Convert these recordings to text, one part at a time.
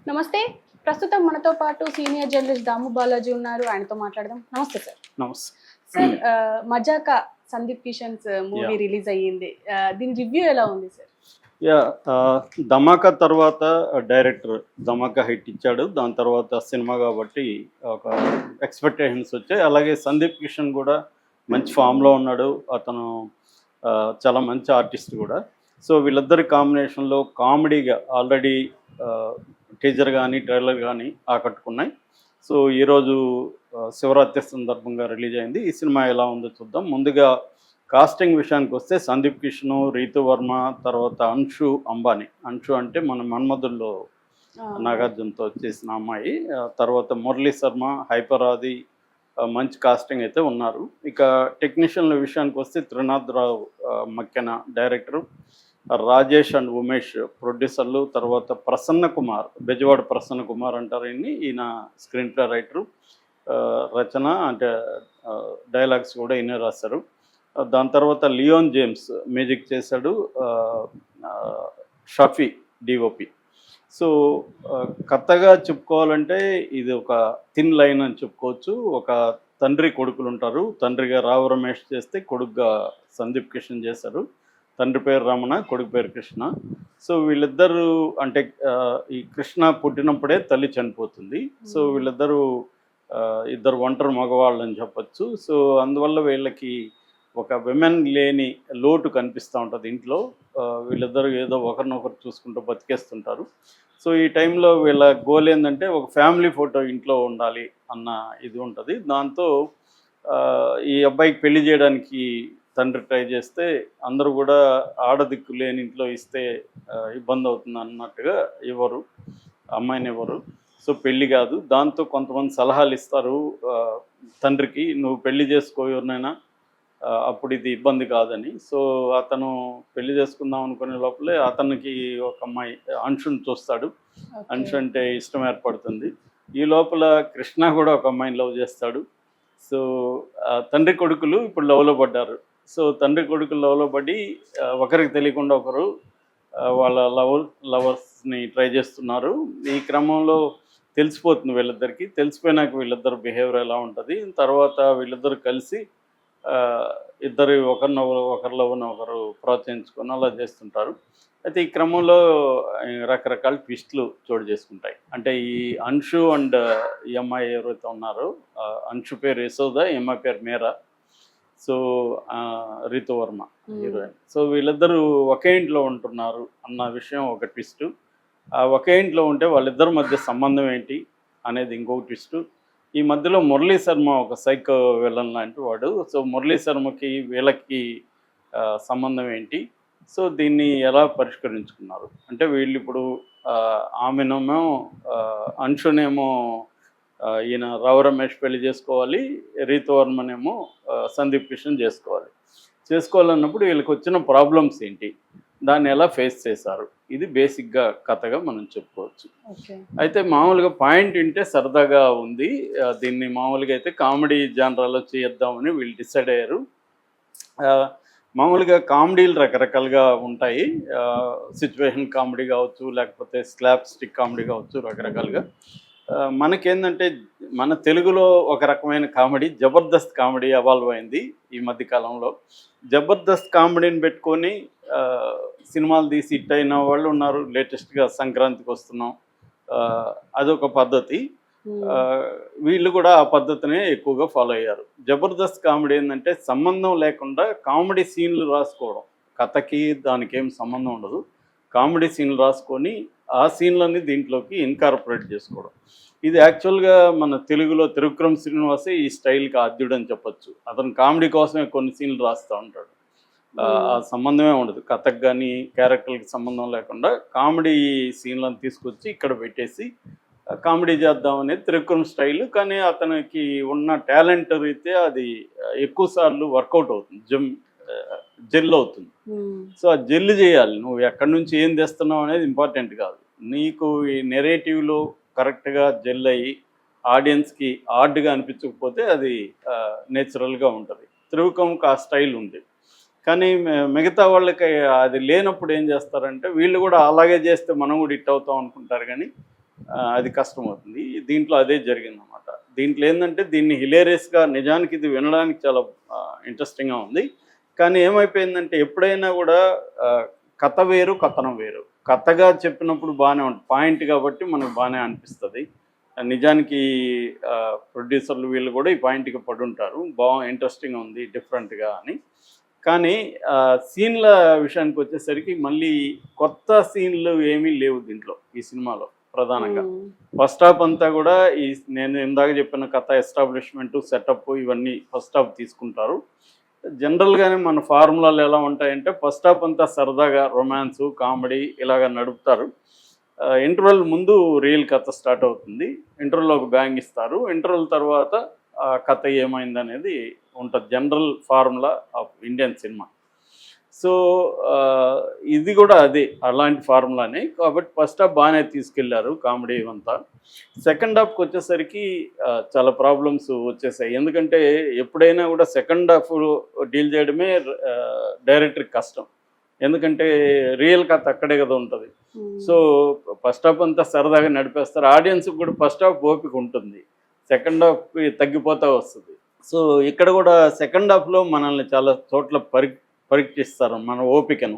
నమస్తే. ప్రస్తుతం మనతో పాటు సీనియర్ జర్నలిస్ట్ దాము బాలాజీ ఉన్నారు. ఆయనతో మాట్లాడదాం. నమస్తే సార్. నమస్తే. Sir Mazaka Sundeep Kishan's movie yeah! Release అయ్యింది. దీని రివ్యూ ఎలా ఉంది సార్? ధమాకా తర్వాత డైరెక్టర్ ధమాకా హిట్ ఇచ్చాడు. దాని తర్వాత సినిమా కాబట్టి ఒక ఎక్స్‌పెక్టేషన్స్ వచ్చాయి. అలాగే సందీప్ కిషన్ కూడా మంచి ఫామ్‌లో ఉన్నాడు. అతను చాలా మంచి ఆర్టిస్ట్ కూడా. సో, వీళ్ళిద్దరి కాంబినేషన్‌లో కామెడీగా ఆల్రెడీ టీజర్ గానీ, ట్రైలర్ గానీ ఆకట్టుకున్నాయి. సో, ఈరోజు శివరాత్రి సందర్భంగా రిలీజ్ అయింది. ఈ సినిమా ఎలా ఉందో చూద్దాం. ముందుగా కాస్టింగ్ విషయానికి వస్తే సందీప్ కిషను, రీతు వర్మ, తర్వాత అంశు అంబానీ. అంశు అంటే మన 'మన్మధుడులో' నాగార్జునతో చేసిన అమ్మాయి. తర్వాత మురళీ శర్మ, హైపర్ ఆది, మంచి కాస్టింగ్ అయితే ఉన్నారు. ఇక టెక్నీషియన్ల విషయానికి వస్తే త్రినాథరావు మక్కెన డైరెక్టరు, రాజేష్ అండ్ ఉమేష్ ప్రొడ్యూసర్లు, తర్వాత ప్రసన్న కుమార్, బెజవాడ ప్రసన్న కుమార్ అంటారు ఈయన్ని. ఈయన స్క్రీన్ ప్లే రైటరు, రచన అంటే డైలాగ్స్ కూడా ఈయనే రాశారు. దాని తర్వాత లియోన్ జేమ్స్ మ్యూజిక్ చేశాడు, షఫీ డిఓపి. సో, కథగా చెప్పుకోవాలంటే ఇది ఒక థిన్ లైన్ అని చెప్పుకోవచ్చు. ఒక తండ్రి కొడుకులు ఉంటారు. తండ్రిగా రావు రమేష్ చేస్తే కొడుకుగా సందీప్ కిషన్ చేశారు. తండ్రి పేరు రమణ, కొడుకు పేరు కృష్ణ. సో, వీళ్ళిద్దరూ అంటే ఈ కృష్ణ పుట్టినప్పుడే తల్లి చనిపోతుంది. సో, వీళ్ళిద్దరూ ఇద్దరు ఒంటరి మగవాళ్ళు అని చెప్పచ్చు. సో, అందువల్ల వీళ్ళకి ఒక విమెన్ లేని లోటు కనిపిస్తూ ఉంటుంది ఇంట్లో. వీళ్ళిద్దరూ ఏదో ఒకరినొకరు చూసుకుంటూ బతికేస్తుంటారు. సో, ఈ టైంలో వీళ్ళ గోల్ ఏంటంటే ఒక ఫ్యామిలీ ఫోటో ఇంట్లో ఉండాలి అన్న ఇది ఉంటుంది. దాంతో ఈ అబ్బాయికి పెళ్లి చేయడానికి తండ్రి ట్రై చేస్తే అందరూ కూడా ఆడదిక్కు లేని ఇంట్లో ఇస్తే ఇబ్బంది అవుతుంది అన్నట్టుగా ఇవ్వరు, అమ్మాయిని ఇవ్వరు. సో, పెళ్ళి కాదు. దాంతో కొంతమంది సలహాలు ఇస్తారు తండ్రికి, నువ్వు పెళ్లి చేసుకో ఎవరినైనా, అప్పుడు ఇది ఇబ్బంది కాదని. సో, అతను పెళ్లి చేసుకుందాం అనుకునే లోపలే అతనికి ఒక అమ్మాయి అంశుని చూస్తాడు. అంశు అంటే ఇష్టం ఏర్పడుతుంది. ఈ లోపల కృష్ణ కూడా ఒక అమ్మాయిని లవ్ చేస్తాడు. సో, తండ్రి కొడుకులు ఇప్పుడు లవ్లో పడ్డారు. సో, తండ్రి కొడుకులు లవ్లో పడి ఒకరికి తెలియకుండా ఒకరు వాళ్ళ లవర్స్ని ట్రై చేస్తున్నారు. ఈ క్రమంలో తెలిసిపోతుంది వీళ్ళిద్దరికి. తెలిసిపోయినాక వీళ్ళిద్దరు బిహేవియర్ ఎలా ఉంటుంది, తర్వాత వీళ్ళిద్దరు కలిసి ఇద్దరు ఒకరిలో ఒకరు ప్రోత్సహించుకొని అలా చేస్తుంటారు. అయితే ఈ క్రమంలో రకరకాల ట్విస్టులు చోటు చేసుకుంటాయి. అంటే ఈ అంశు అండ్ ఈ అమ్మాయి ఎవరైతే ఉన్నారో, అంశు పేరు యశోద, ఈ అమ్మాయి పేరు Meera. So, Ritu Varma heroine. So, వీళ్ళిద్దరూ ఒకే ఇంట్లో ఉంటున్నారు అన్న విషయం ఒక ట్విస్టు. ఒకే ఇంట్లో ఉంటే వాళ్ళిద్దరి మధ్య సంబంధం ఏంటి అనేది ఇంకొక ట్విస్టు. ఈ మధ్యలో మురళీ శర్మ ఒక సైకో విలన్ లాంటి వాడు. సో, మురళీ శర్మకి వీళ్ళకి సంబంధం ఏంటి, సో దీన్ని ఎలా పరిష్కరించుకున్నారు అంటే వీళ్ళు ఇప్పుడు ఆమెనేమో అంశునేమో ఈయన రావు రమేష్ పెళ్లి చేసుకోవాలి, రీతువర్మనేమో సందీప్ కిషన్ చేసుకోవాలన్నప్పుడు వీళ్ళకి వచ్చిన ప్రాబ్లమ్స్ ఏంటి, దాన్ని ఎలా ఫేస్ చేశారు, ఇది బేసిక్గా కథగా మనం చెప్పుకోవచ్చు. అయితే మామూలుగా పాయింట్ వింటే సరదాగా ఉంది. దీన్ని మామూలుగా అయితే కామెడీ జానరాలో చేద్దామని వీళ్ళు డిసైడ్ అయ్యారు. మామూలుగా కామెడీలు రకరకాలుగా ఉంటాయి. సిచ్యువేషన్ కామెడీ కావచ్చు, లేకపోతే స్లాప్ స్టిక్ కామెడీ కావచ్చు, రకరకాలుగా. మనకేంటంటే మన తెలుగులో ఒక రకమైన కామెడీ జబర్దస్త్ కామెడీ ఎవాల్వ్ అయింది ఈ మధ్యకాలంలో. జబర్దస్త్ కామెడీని పెట్టుకొని సినిమాలు తీసి హిట్ అయిన వాళ్ళు ఉన్నారు. లేటెస్ట్గా సంక్రాంతికి వస్తున్నాం, అదొక పద్ధతి. వీళ్ళు కూడా ఆ పద్ధతినే ఎక్కువగా ఫాలో అయ్యారు. జబర్దస్త్ కామెడీ ఏంటంటే సంబంధం లేకుండా కామెడీ సీన్లు రాసుకోవడం, కథకి దానికి ఏం సంబంధం ఉండదు. కామెడీ సీన్లు రాసుకొని ఆ సీన్లన్నీ దీంట్లోకి ఇన్కార్పొరేట్ చేసుకోవడం. ఇది యాక్చువల్గా మన తెలుగులో త్రివిక్రమ్ శ్రీనివాసే ఈ స్టైల్కి ఆద్యుడు అని చెప్పచ్చు. అతను కామెడీ కోసమే కొన్ని సీన్లు రాస్తూ ఉంటాడు. ఆ సంబంధమే ఉండదు, కథకు కానీ క్యారెక్టర్కి సంబంధం లేకుండా కామెడీ సీన్లను తీసుకొచ్చి ఇక్కడ పెట్టేసి కామెడీ చేద్దాం అనేది త్రివిక్రమ్ స్టైల్. కానీ అతనికి ఉన్న టాలెంట్ అయితే అది ఎక్కువ సార్లు వర్కౌట్ అవుతుంది, జెల్ అవుతుంది. సో, ఆ జెల్ చేయాలి. నువ్వు ఎక్కడి నుంచి ఏం తెస్తున్నావు అనేది ఇంపార్టెంట్ కాదు, నీకు ఈ నెరేటివ్లో కరెక్ట్గా జెల్ అయ్యి ఆడియన్స్కి ఆర్డ్గా అనిపించకపోతే అది నేచురల్గా ఉంటుంది. త్రివిక్రమ్కి ఆ స్టైల్ ఉంది. కానీ మిగతా వాళ్ళకి అది లేనప్పుడు ఏం చేస్తారంటే వీళ్ళు కూడా అలాగే చేస్తే మనం కూడా హిట్ అవుతాం అనుకుంటారు. కానీ అది కష్టమవుతుంది. దీంట్లో అదే జరిగిందనమాట. దీంట్లో ఏందంటే దీన్ని హిలేరియస్‌గా నిజానికి ఇది వినడానికి చాలా ఇంట్రెస్టింగ్‌గా ఉంది. కానీ ఏమైపోయిందంటే ఎప్పుడైనా గూడా కథ వేరు, కథనం వేరు. కథగా చెప్పినప్పుడు బానే ఉంటది. పాయింట్ కాబట్టి మనకు బానే అనిపిస్తది. నిజానికి ప్రొడ్యూసర్లు వీళ్ళు గూడా ఈ పాయింట్‌కి పడుంటారు. ఇంట్రెస్టింగ్‌గా ఉంది డిఫరెంట్‌గా అని. కానీ సీన్‌ల విషయానికొచ్చేసరికి మళ్ళీ కొత్త సీన్‌లు ఏమీ లేవు దీంట్లో ఈ సినిమాలో ప్రధానంగా. ఫస్ట్ హాఫ్ అంతా గూడా నేను ఇందాక చెప్పిన కథ ఎస్టాబ్లిష్‌మెంటు, సెటప్ ఇవన్నీ ఫస్ట్ హాఫ్ తీసుకుంటారు. జనరల్‌గానే మన ఫార్ములాలు ఎలా ఉంటాయంటే ఫస్ట్ హాఫ్ అంతా సరదాగా రొమాన్సు, కామెడీ ఇలాగ నడుపుతారు. ఇంటర్వెల్ ముందు రియల్ కథ స్టార్ట్ అవుతుంది. ఇంటర్వెల్‌లో ఒక బ్యాంగ్ ఇస్తారు. ఇంటర్వెల్ తర్వాత కథ ఏమైందనేది ఉంటది. General formula of Indian cinema. So ఇది కూడా అదే అలాంటి ఫార్ములానే. కాబట్టి ఫస్ట్ హాఫ్ బాగానే తీసుకెళ్లారు కామెడీ ఇవంతా. సెకండ్ హాఫ్కి వచ్చేసరికి చాలా ప్రాబ్లమ్స్ వచ్చేసాయి. ఎందుకంటే ఎప్పుడైనా కూడా సెకండ్ హాఫ్ డీల్ చేయడమే డైరెక్టర్కి కష్టం. ఎందుకంటే రియల్ కథ అక్కడే కదా ఉంటుంది. సో ఫస్ట్ హాఫ్ అంతా సరదాగా నడిపేస్తారు. ఆడియన్స్కి కూడా ఫస్ట్ హాఫ్ ఓపిక ఉంటుంది, సెకండ్ హాఫ్ తగ్గిపోతూ వస్తుంది. సో ఇక్కడ కూడా సెకండ్ హాఫ్లో మనల్ని చాలా చోట్ల పరీక్షిస్తారు మన ఓపికను.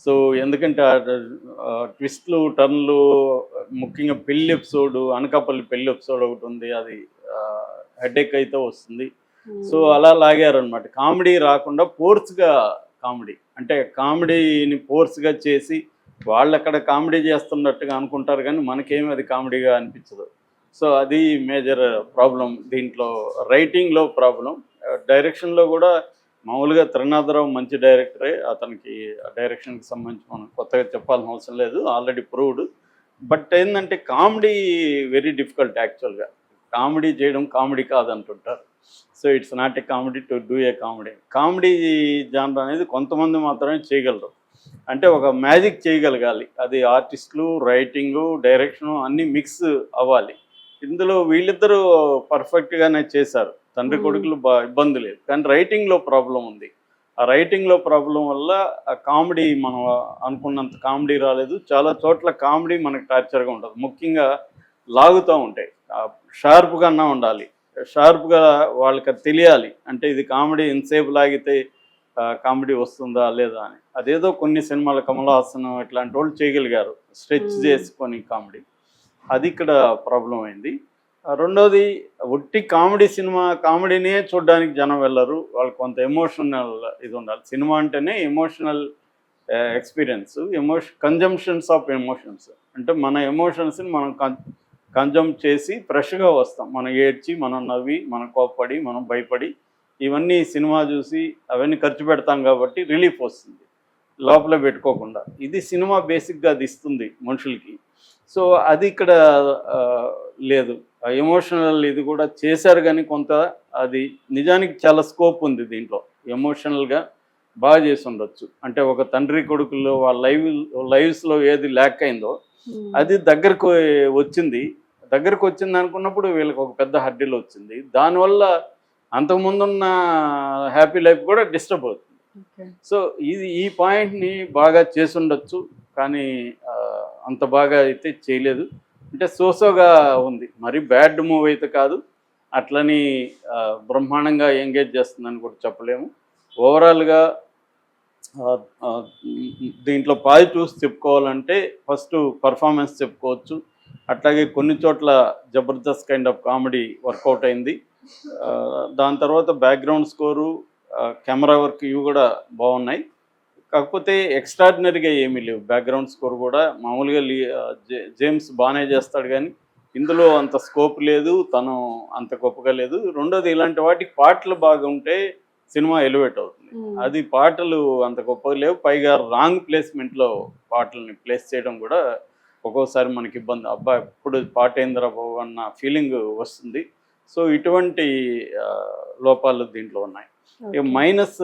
సో ఎందుకంటే ట్విస్ట్లు, టర్న్లు, ముఖ్యంగా పెళ్లి ఎపిసోడ్, అనకాపల్లి పెళ్లి ఎపిసోడ్ ఒకటి ఉంది. అది హెడేక్ అయితే వస్తుంది. సో అలా లాగారనమాట. కామెడీ రాకుండా ఫోర్స్గా కామెడీ, అంటే కామెడీని ఫోర్స్గా చేసి వాళ్ళు అక్కడ కామెడీ చేస్తున్నట్టుగా అనుకుంటారు కానీ మనకేమీ అది కామెడీగా అనిపించదు. సో అది మేజర్ ప్రాబ్లం దీంట్లో. రైటింగ్లో ప్రాబ్లం. డైరెక్షన్లో కూడా మామూలుగా త్రినాథరావు మంచి డైరెక్టరే. అతనికి డైరెక్షన్కి సంబంధించి మనం కొత్తగా చెప్పాల్సిన అవసరం లేదు, ఆల్రెడీ ప్రూవ్డ్. బట్ ఏంటంటే కామెడీ వెరీ డిఫికల్ట్ యాక్చువల్గా. కామెడీ చేయడం కామెడీ కాదంటుంటారు. So it's not a comedy to do a comedy. Comedy genre అనేది కొంతమంది మాత్రమే చేయగలరు. అంటే ఒక మ్యాజిక్ చేయగలగాలి. అది ఆర్టిస్టులు, రైటింగు, డైరెక్షను అన్నీ మిక్స్ అవ్వాలి. ఇందులో వీళ్ళిద్దరూ పర్ఫెక్ట్గానే చేశారు. తండ్రి కొడుకులు ఇబ్బంది లేదు. కానీ రైటింగ్లో ప్రాబ్లం ఉంది. ఆ రైటింగ్లో ప్రాబ్లం వల్ల ఆ కామెడీ మనం అనుకున్నంత కామెడీ రాలేదు. చాలా చోట్ల కామెడీ మనకు టార్చర్గా ఉంటుంది. ముఖ్యంగా లాగుతూ ఉంటాయి. షార్ప్గా అన్నా ఉండాలి. షార్ప్గా వాళ్ళకి తెలియాలి. అంటే ఇది కామెడీ ఎంతసేపు లాగితే కామెడీ వస్తుందా లేదా అని. అదేదో కొన్ని సినిమాలు కమల్ హాసన్ ఇట్లాంటి వాళ్ళు చేయగలిగారు, స్ట్రెచ్ చేసుకొని కామెడీ. అది ఇక్కడ ప్రాబ్లం అయింది. రెండోది ఒట్టి కామెడీ సినిమా, కామెడీనే చూడడానికి జనం వెళ్ళరు. వాళ్ళకి కొంత ఎమోషనల్ ఇది ఉండాలి. సినిమా అంటేనే emotional experience, consumptions of emotions. అంటే మన ఎమోషన్స్ని మనం కన్జంప్ చేసి ఫ్రెష్గా వస్తాం. మనం ఏడ్చి, మనం నవ్వి, మనం కోప్పడి, మనం భయపడి, ఇవన్నీ సినిమా చూసి అవన్నీ ఖర్చు పెడతాం కాబట్టి రిలీఫ్ వస్తుంది లోపల పెట్టుకోకుండా. ఇది సినిమా బేసిక్గా అది ఇస్తుంది మనుషులకి. సో అది ఇక్కడ లేదు. ఎమోషనల్ ఇది కూడా చేశారు కానీ కొంత అది నిజానికి చాలా స్కోప్ ఉంది దీంట్లో. ఎమోషనల్గా బాగా చేసి ఉండొచ్చు. అంటే ఒక తండ్రి కొడుకుల్లో వాళ్ళ లైవ్స్లో ఏది ల్యాక్ అయిందో అది దగ్గరకు వచ్చింది అనుకున్నప్పుడు వీళ్ళకి ఒక పెద్ద హర్డిల్ వచ్చింది. దానివల్ల అంతకుముందున్న హ్యాపీ లైఫ్ కూడా డిస్టర్బ్ అవుతుంది. సో ఈ పాయింట్ని బాగా చేసి ఉండొచ్చు కానీ అంత బాగా అయితే చేయలేదు. అంటే సోసోగా ఉంది. మరి బ్యాడ్ మూవీ అయితే కాదు, అట్లని బ్రహ్మాండంగా ఎంగేజ్ చేస్తుందని కూడా చెప్పలేము. ఓవరాల్గా దీంట్లో పాజిటివ్స్ చెప్పుకోవాలంటే ఫస్ట్ పర్ఫార్మెన్స్ చెప్పుకోవచ్చు. అట్లాగే కొన్ని చోట్ల Jabardasth kind of comedy work out అయింది. దాని తర్వాత బ్యాక్గ్రౌండ్ స్కోరు, కెమెరా వర్క్ ఇవి కూడా బాగున్నాయి. కాకపోతే ఎక్స్ట్రాడినరీగా ఏమీ లేవు. బ్యాక్గ్రౌండ్ స్కోర్ కూడా మామూలుగా జేమ్స్ బాగానే చేస్తాడు కానీ ఇందులో అంత స్కోప్ లేదు, తను అంత గొప్పగా లేదు. రెండోది ఇలాంటి వాటికి పాటలు బాగుంటే సినిమా ఎలివేట్ అవుతుంది. అది పాటలు అంత గొప్పగా లేవు. పైగా రాంగ్ ప్లేస్మెంట్లో పాటల్ని ప్లేస్ చేయడం కూడా ఒక్కోసారి మనకి ఇబ్బంది. అబ్బా ఎప్పుడు పాట ఏందిరా బాబు అన్న ఫీలింగ్ వస్తుంది. సో ఇటువంటి లోపాలు దీంట్లో ఉన్నాయి. మైనస్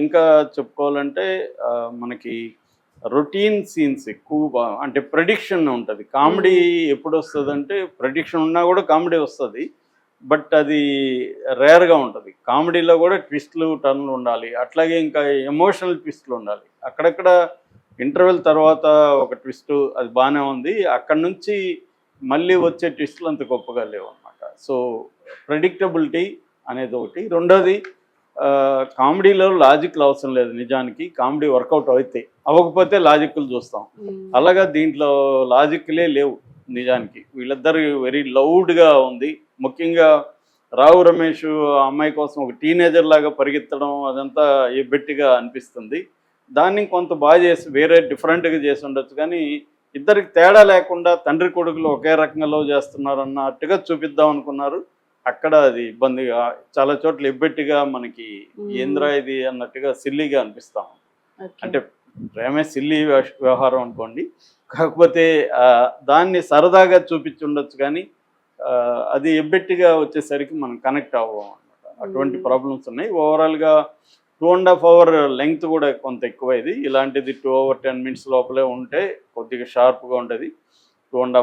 ఇంకా చెప్పుకోవాలంటే మనకి రొటీన్ సీన్స్ ఎక్కువ, అంటే ప్రెడిక్షన్ ఉంటుంది. కామెడీ ఎప్పుడు వస్తుంది అంటే ప్రెడిక్షన్ ఉన్నా కూడా కామెడీ వస్తుంది, బట్ అది రేర్గా ఉంటుంది. కామెడీలో కూడా ట్విస్ట్లు, టర్న్లు ఉండాలి. అట్లాగే ఇంకా ఎమోషనల్ ట్విస్ట్లు ఉండాలి. అక్కడక్కడ ఇంటర్వెల్ తర్వాత ఒక ట్విస్ట్ అది బాగానే ఉంది. అక్కడ నుంచి మళ్ళీ వచ్చే ట్విస్టులు అంత గొప్పగా లేవు అనమాట. సో ప్రెడిక్టబిలిటీ అనేది ఒకటి. రెండోది కామెడీలో లాజిక్లు అవసరం లేదు. నిజానికి కామెడీ వర్కౌట్ అవుతాయి, అవ్వకపోతే లాజిక్లు చూస్తాం. అలాగా దీంట్లో లాజిక్లే లేవు నిజానికి. వీళ్ళిద్దరు వెరీ లౌడ్గా ఉంది. ముఖ్యంగా రావు రమేష్ ఆ అమ్మాయి కోసం ఒక టీనేజర్ లాగా పరిగెత్తడం అదంతా ఎబ్బెట్టిగా అనిపిస్తుంది. దాన్ని కొంత బాగా చేసి వేరే డిఫరెంట్గా చేసి ఉండొచ్చు, కానీ ఇద్దరికి తేడా లేకుండా తండ్రి కొడుకులు ఒకే రకంగా లవ్ చేస్తున్నారు అన్నట్టుగా చూపిద్దాం అనుకున్నారు. అక్కడ అది ఇబ్బందిగా, చాలా చోట్ల ఎబ్బెట్టిగా మనకి ఏంద్రా ఇది అన్నట్టుగా సిల్లీగా అనిపిస్తాం. అంటే ప్రేమే సిల్లీ వ్యవహారం అనుకోండి, కాకపోతే దాన్ని సరదాగా చూపించి ఉండొచ్చు, కానీ అది ఎబ్బెట్టిగా వచ్చేసరికి మనం కనెక్ట్ అవ్వం అనమాట. అటువంటి ప్రాబ్లమ్స్ ఉన్నాయి. ఓవరాల్గా 2.5 hour లెంగ్త్ కూడా కొంత ఎక్కువ. ఇది ఇలాంటిది 2 hours 10 minutes లోపలే ఉంటే కొద్దిగా షార్ప్గా ఉంటుంది. 2.5